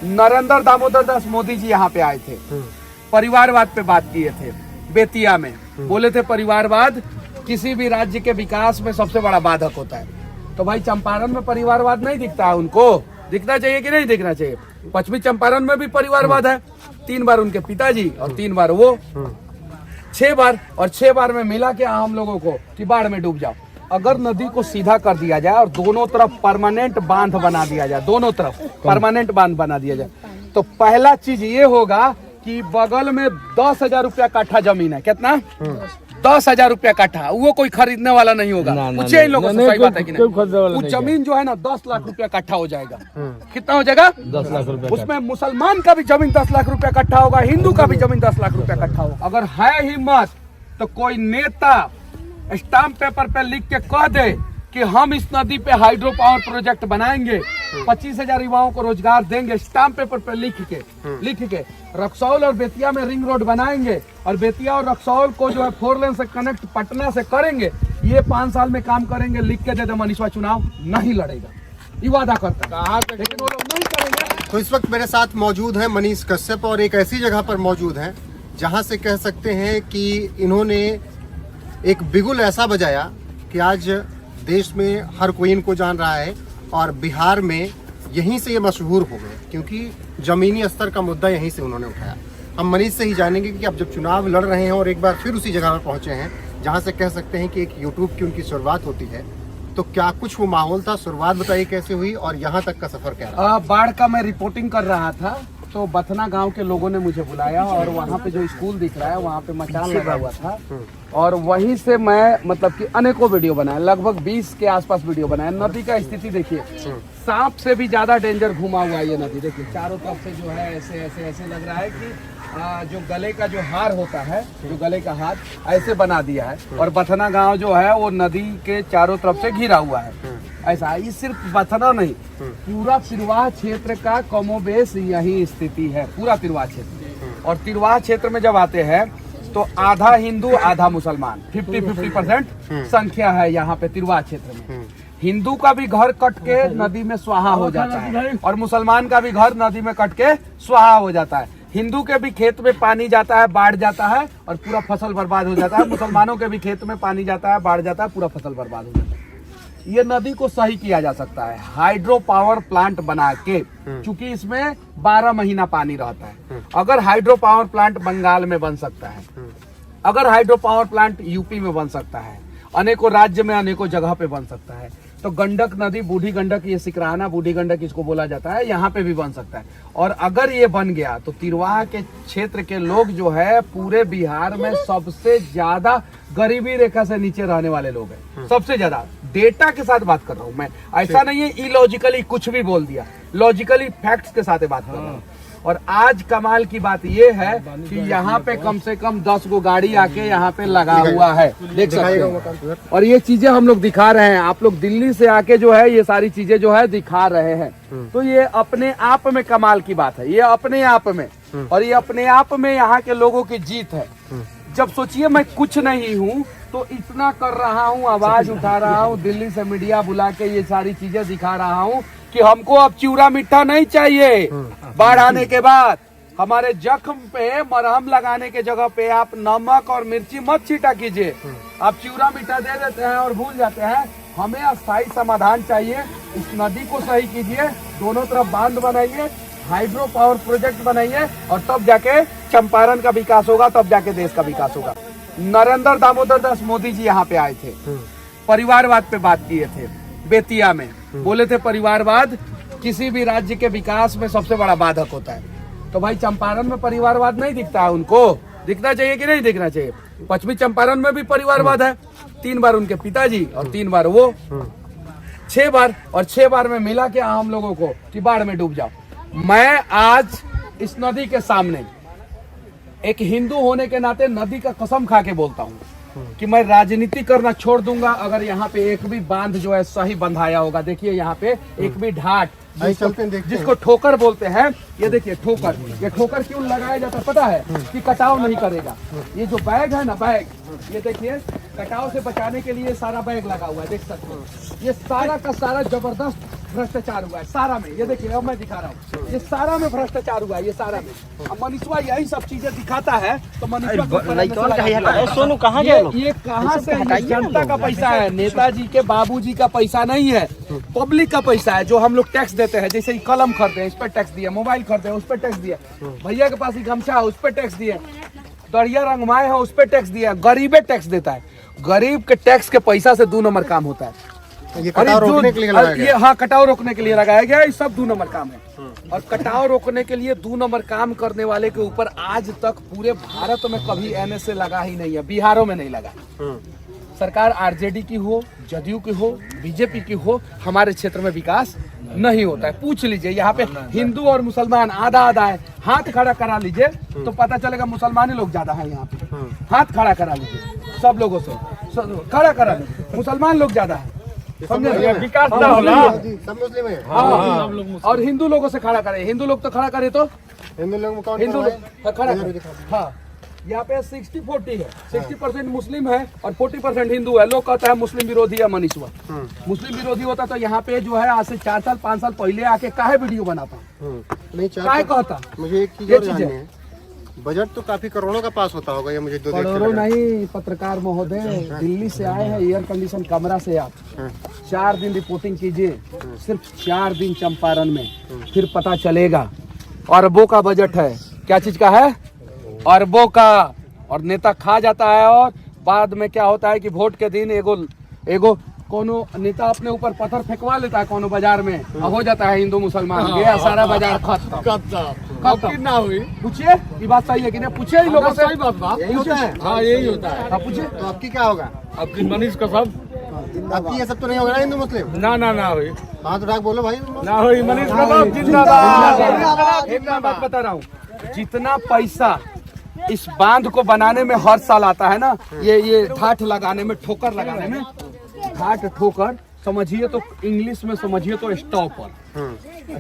नरेंद्र दामोदर दास मोदी जी यहाँ पे आए थे, परिवारवाद पे बात किए थे बेतिया में। बोले थे परिवारवाद किसी भी राज्य के विकास में सबसे बड़ा बाधक होता है। तो भाई चंपारण में परिवारवाद नहीं दिखता है, उनको दिखना चाहिए कि नहीं दिखना चाहिए? पश्चिमी चंपारण में भी परिवारवाद है, 3 बार उनके पिताजी और 3 बार वो, 6 बार, और 6 बार में मिला के हम लोगों को कि बाढ़ में डूब जाओ। अगर नदी को सीधा कर दिया जाए और दोनों तरफ परमानेंट बांध बना दिया जाए, दोनों तरफ परमानेंट बांध बना दिया जाए, तो पहला चीज ये होगा कि बगल में 10,000 रुपया कट्ठा जमीन है। कितना? 10,000 रुपया कट्ठा। वो कोई खरीदने वाला नहीं होगा। पूछे इन लोगों से, सही बात है कि नहीं? वो जमीन जो है ना 10 लाख रुपया कट्ठा हो जाएगा। कितना हो जाएगा? 10 लाख रुपया। उसमें मुसलमान का भी जमीन 10 लाख रुपया कट्ठा होगा, हिंदू का भी जमीन 10 लाख रुपया कट्ठा होगा। अगर है हिम्मत तो कोई नेता स्टाम्प पेपर पे लिख के कह दे कि हम इस नदी पे हाइड्रो पावर प्रोजेक्ट बनाएंगे, 25,000 युवाओं को रोजगार देंगे, स्टाम्प पेपर पे लिख के रक्सौल और बेतिया में रिंग रोड बनाएंगे और बेतिया और रक्सौल को जो है 4 लेन से कनेक्ट पटना से करेंगे, ये 5 साल में काम करेंगे, लिख के दे दे, मनीषा चुनाव नहीं लड़ेगा। ये वादा करता है, लेकिन वो लोग नहीं करेंगे। तो इस वक्त मेरे साथ मौजूद है मनीष कश्यप और एक ऐसी जगह पर मौजूद है जहां से कह सकते हैं कि इन्होंने एक बिगुल ऐसा बजाया कि आज देश में हर कोई इनको जान रहा है और बिहार में यहीं से ये मशहूर हो गए, क्योंकि जमीनी स्तर का मुद्दा यहीं से उन्होंने उठाया। हम मनीष से ही जानेंगे कि अब जब चुनाव लड़ रहे हैं और एक बार फिर उसी जगह पर पहुंचे हैं जहां से कह सकते हैं कि एक यूट्यूब की उनकी शुरुआत होती है, तो क्या कुछ वो माहौल था? शुरुआत बताइए कैसे हुई और यहाँ तक का सफर क्या रहा? बाढ़ का मैं रिपोर्टिंग कर रहा था तो बथना गांव के लोगों ने मुझे बुलाया और वहाँ पे जो स्कूल दिख रहा है वहाँ पे मचान लगा हुआ था और वहीं से मैं मतलब कि अनेकों वीडियो बनाया, लगभग 20 के आसपास वीडियो बनाया। नदी का स्थिति देखिए, सांप से भी ज्यादा डेंजर घुमा हुआ है ये नदी। देखिए चारों तरफ से जो है ऐसे ऐसे ऐसे लग रहा है कि जो गले का जो हार होता है, जो गले का हार ऐसे बना दिया है और बथना गाँव जो है वो नदी के चारों तरफ से घिरा हुआ है। ऐसा ये सिर्फ बथना नहीं, पूरा तिरवाह क्षेत्र का कमोबेश यही स्थिति है, पूरा तिरवाह क्षेत्र। और तिरवाह क्षेत्र में जब आते हैं तो आधा हिंदू आधा मुसलमान, 50-50% संख्या है यहाँ पे तिरवाह क्षेत्र में। हिंदू का भी घर कट के नदी में स्वाहा हो जाता है और मुसलमान का भी घर नदी में कट के स्वाहा हो जाता है। हिंदू के भी खेत में पानी जाता है, बाढ़ जाता है और पूरा फसल बर्बाद हो जाता है। मुसलमानों के भी खेत में पानी जाता है, बाढ़ जाता है, पूरा फसल बर्बाद हो जाता है। ये नदी को सही किया जा सकता है हाइड्रो पावर प्लांट बना के, क्योंकि इसमें 12 महीना पानी रहता है। अगर हाइड्रो पावर प्लांट बंगाल में बन सकता है, अगर हाइड्रो पावर प्लांट यूपी में बन सकता है, अनेकों राज्य में अनेकों जगह पे बन सकता है, तो गंडक नदी, बूढ़ी गंडक, ये सिकराना बूढ़ी गंडक इसको बोला जाता है, यहाँ पे भी बन सकता है। और अगर ये बन गया तो तिरवाह के क्षेत्र के लोग जो है पूरे बिहार में सबसे ज्यादा गरीबी रेखा से नीचे रहने वाले लोग हैं, सबसे ज्यादा। डेटा के साथ बात कर रहा हूँ मैं, ऐसा नहीं है इलॉजिकली कुछ भी बोल दिया, लॉजिकली फैक्ट्स के साथ बात कर रहा हूँ। और आज कमाल की बात ये है कि यहाँ पे कम से कम 10 गो गाड़ी आके यहाँ पे लगा हुआ है, देख सकते हैं। और ये चीजें हम लोग दिखा रहे हैं, आप लोग दिल्ली से आके जो है ये सारी चीजें जो है दिखा रहे हैं। तो ये अपने आप में कमाल की बात है, ये अपने आप में, और ये अपने आप में यहाँ के लोगों की जीत है। जब सोचिए मैं कुछ नहीं हूँ तो इतना कर रहा हूँ, आवाज उठा रहा हूँ, दिल्ली से मीडिया बुला के ये सारी चीजें दिखा रहा हूँ कि हमको अब चिवड़ा मीठा नहीं चाहिए। बाढ़ आने के बाद हमारे जख्म पे मरहम लगाने के जगह पे आप नमक और मिर्ची मत छीटा कीजिए, आप चिवड़ा मीठा दे देते हैं और भूल जाते हैं। हमें अस्थायी समाधान चाहिए, इस नदी को सही कीजिए, दोनों तरफ बांध बनाइए, हाइड्रो पावर प्रोजेक्ट बनाइए और तब जाके चंपारण का विकास होगा, तब जाके देश का विकास होगा। नरेंद्र दामोदर दास मोदी जी यहाँ पे आए थे, परिवारवाद पे बात किए थे बेतिया में। बोले थे परिवारवाद किसी भी राज्य के विकास में सबसे बड़ा बाधक होता है। तो भाई चंपारण में परिवारवाद नहीं दिखता है, उनको दिखना चाहिए कि नहीं दिखना चाहिए? पश्चिमी चंपारण में भी परिवारवाद है, 3 बार उनके पिताजी और 3 बार वो, 6 बार, और 6 बार में मिला के हम लोगों को कि बाढ़ में डूब जाओ। मैं आज इस नदी के सामने एक हिंदू होने के नाते नदी का कसम खा के बोलता हूँ कि मैं राजनीति करना छोड़ दूंगा अगर यहाँ पे एक भी बांध जो है सही बंधाया होगा। देखिए यहाँ पे एक भी ढाट, जिसको ठोकर बोलते हैं, ये देखिए ठोकर, ये ठोकर क्यों लगाया जाता है पता है? कि कटाव नहीं करेगा। ये जो बैग है ना, बैग, ये देखिए कटाव से बचाने के लिए सारा बैग लगा हुआ है, देख सकते हैं। ये सारा का सारा जबरदस्त भ्रष्टाचार हुआ है सारा में। ये देखिए अब मैं दिखा रहा हूँ, ये सारा में भ्रष्टाचार हुआ है, ये सारा में। अब मनीषवा यही सब चीजें दिखाता है तो सोनू कहाँ गया लोग? ये कहाँ से? जनता का पैसा है, नेताजी के बाबूजी का पैसा नहीं है, पब्लिक का पैसा है जो हम लोग टैक्स देते हैं। जैसे कलम खरीदे इस पर टैक्स दिया, मोबाइल खरीदे उस पर टैक्स दिया, भैया के पास ही गमछा है उस पर टैक्स दिया, दरिया रंगमाए है उस पर टैक्स दिया। गरीबे टैक्स देता है, गरीब के टैक्स के पैसा से 2 नंबर काम होता है। ये कटाव रोकने के लिए लगाया गया। ये हाँ कटाव रोकने के लिए लगाया गया, ये सब 2 नंबर काम है। और कटाव रोकने के लिए 2 नंबर काम करने वाले के ऊपर आज तक पूरे भारत में कभी NSA लगा ही नहीं है, बिहारों में नहीं लगा। सरकार RJD की हो, जदयू की हो, बीजेपी की हो, हमारे क्षेत्र में विकास नहीं होता है। पूछ लीजिए यहाँ पे हिंदू और मुसलमान आधा आधा है, हाथ खड़ा करा लीजिए तो पता चलेगा मुसलमान लोग ज्यादा है यहाँ पे। हाथ खड़ा करा लीजिए सब लोगों से, खड़ा करा लीजिए, मुसलमान लोग ज्यादा है, समझे? विकास ना होला। सब मुस्लिम है। हाँ, और हिंदू लोगों से खड़ा करे, हिंदू लोग तो खड़ा करे तो हिंदू लोग में कौन हिंदू खड़ा है? लोग खड़ा करे। हाँ यहाँ पे 60-40 है, 60% मुस्लिम है और 40% हिंदू है। लोग कहता है मुस्लिम विरोधी है मनीषवा। मुस्लिम विरोधी होता तो यहाँ पे जो है आज से 4 साल 5 साल पहले आके काहे वीडियो बनाता, नहीं काहे कहता। मुझे एक चीज ये और चीज़ जाननी है। है, बजट तो काफी करोड़ों का पास होता होगा, ये मुझे तो देख के करोड़ों लग रहा है। नहीं, पत्रकार महोदय दिल्ली से आए हैं एयर कंडीशन कमरा से, आप 4 दिन रिपोर्टिंग कीजिए, सिर्फ 4 दिन चंपारण में, फिर पता चलेगा। अरबों का बजट है, क्या चीज का है? अरबों का। और नेता खा जाता है और बाद में क्या होता है कि वोट के दिन एगो कोनो नेता अपने ऊपर पत्थर फेंकवा लेता है कोनो बाजार में, हो जाता है हिंदू मुसलमान, गया सारा बाजार खत्म ना हुई। पूछिए ये बात सही है कि नहीं? पूछिए इन लोगों से। यही होता है। हाँ यही होता है। हाँ पूछिए। तो आपकी क्या होगा? आपकी मनीष का सब आपकी ये सब तो नहीं होगा ना हिंदू मुस्लिम? ना हुई, हाँ तो डाक बोलो भाई। ना हुई मनीष का सब जिंदाबाद। एक मैं बात बता रहा हूँ, जितना पैसा इस बांध को बनाने में हर साल आता है ना, ये ठाठ लगाने में, ठोकर लगाने में, ठाठ ठोकर समझिए तो इंग्लिश में समझिए तो स्टॉपर।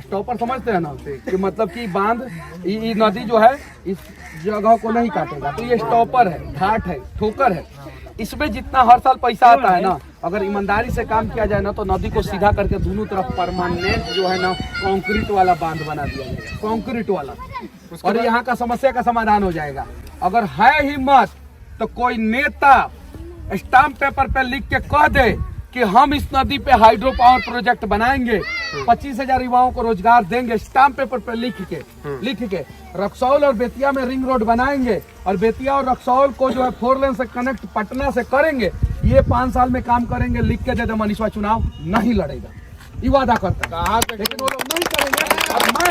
स्टॉपर समझते हैं ना कि मतलब कि बांध ये नदी जो है इस जगह को नहीं काटेगा, तो ये स्टॉपर है, ठाठ है, ठोकर है। इसमें जितना हर साल पैसा आता है ना, अगर ईमानदारी से काम किया जाए ना तो नदी को सीधा करके दोनों तरफ परमानेंट जो है ना कंक्रीट वाला बांध बना दिया जाएगा, कंक्रीट वाला, और यहाँ का समस्या का समाधान हो जाएगा। अगर है हिम्मत तो कोई नेता स्टाम्प पेपर पे लिख के कह दे कि हम इस नदी पे हाइड्रो पावर प्रोजेक्ट बनाएंगे, 25,000 युवाओं को रोजगार देंगे, स्टाम्प पेपर पे लिख के रक्सौल और बेतिया में रिंग रोड बनाएंगे और बेतिया और रक्सौल को जो है 4 लेन से कनेक्ट पटना से करेंगे, ये 5 साल में काम करेंगे, लिख के दे दे, मनीषवा चुनाव नहीं लड़ेगा, ये वादा करता है। लेकिन वो लोग नहीं करेंगे। और मैं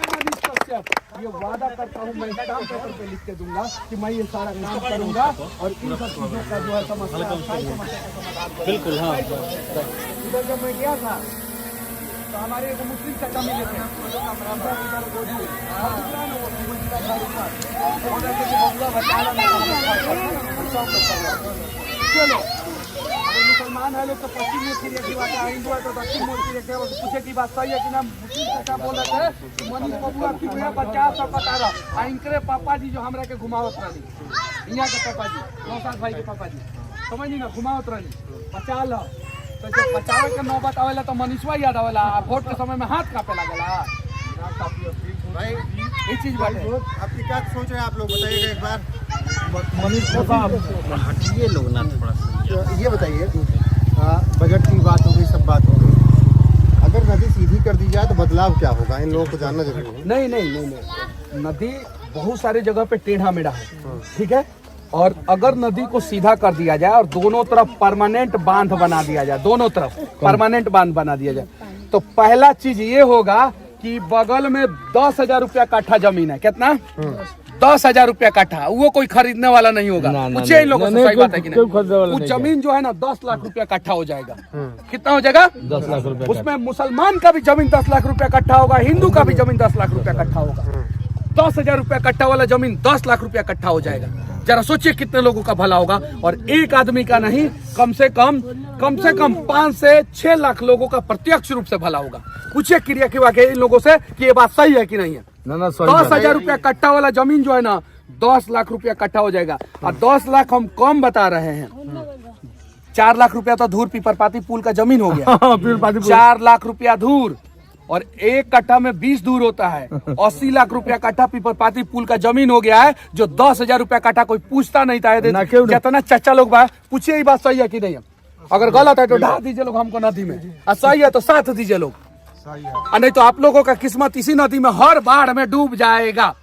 मनीष कश्यप ये वादा करता हूँ, मैं स्टाम्प पेपर पे लिख के दूंगा कि मैं ये सारा काम करूंगा और इन सब चीजों का जो है समस्या बिल्कुल। हाँ इधर जब मैं गया था तो हमारे एक मुस्लिम चाचा मिले थे, चलो मुसलमान है लोग तो पश्चिम मोड़ की रेखी बात है, हिंदू है तो दक्षिण मोड़ की रेखी, पूछे की बात सही है कि ना? मुस्लिम चाचा बोल रहे थे मनीष बबुआ की 50 और 17 इनके पापा जी जो हमरा के घुमावत रही, यहाँ के पापा जी, नौसाद भाई के पापा जी, समझी ना, घुमावत रही 50 तो जब 50 के नौबत आवेला तो मनीषवा याद आवेला, वोट के समय में हाथ कांपे लगेला। भाई ये चीज बात है। आपकी क्या सोच रहे हैं आप लोग, बताइएगा एक बार। मनीष का सब हटिए लोग ना थोड़ा सा। तो ये बताइए, बजट की बात हो गई, सब बात हो गई, अगर नदी सीधी कर दी जाए तो बदलाव क्या होगा, इन लोगों को जानना जरूरी है। नहीं, नदी बहुत सारे जगह पे टेढ़ा मेढ़ा है, ठीक है, और अगर नदी को सीधा कर दिया जाए और दोनों तरफ परमानेंट बांध बना दिया जाए, दोनों तरफ परमानेंट बांध बना दिया जाए, तो पहला चीज ये होगा कि बगल में 10,000 रुपया काठा जमीन है, कितना? 10,000 रुपया काठा, वो कोई खरीदने वाला नहीं होगा। पूछे इन लोगों से, सही बात है कि नहीं? वो जमीन जो है ना 10 लाख रुपया कट्ठा हो जाएगा। कितना हो जाएगा? 10 लाख रुपया। उसमें मुसलमान का भी जमीन 10 लाख रुपया कट्ठा होगा, हिंदू का भी जमीन 10 लाख रुपया कट्ठा होगा। 10,000 रुपया कट्ठा वाला जमीन 10 लाख रुपया कट्ठा हो जाएगा। जरा सोचिए कितने लोगों का भला होगा, और एक आदमी का नहीं, कम से कम 5 से 6 लाख लोगों का प्रत्यक्ष रूप से भला होगा। पूछिए क्रिया की वाकई इन लोगों से कि ये बात सही है कि नहीं है। 10,000 रुपया कट्ठा वाला जमीन जो है ना 10 लाख रुपया कट्ठा हो जाएगा, और 10 लाख हम कम बता रहे हैं। 4 लाख रुपया तो धूर पीपरपाती पुल का जमीन हो गया। फिर पाती 4 लाख रुपया धूर, और 1 कट्ठा में 20 धूर होता है। 80 लाख रुपया कट्ठा पीपरपाती पुल का जमीन हो गया है, जो 10,000 रुपया कट्ठा कोई पूछता नहीं था। ना क्यों ना? जितना चच्चा लोग बा, पूछिए ये बात सही है कि नहीं। अगर गलत है तो ढा दीजिए लोग हमको नदी में, और सही है तो साथ दीजिए लोग, और नहीं तो आप लोगों का किस्मत इसी नदी में हर बाढ़ में डूब जाएगा।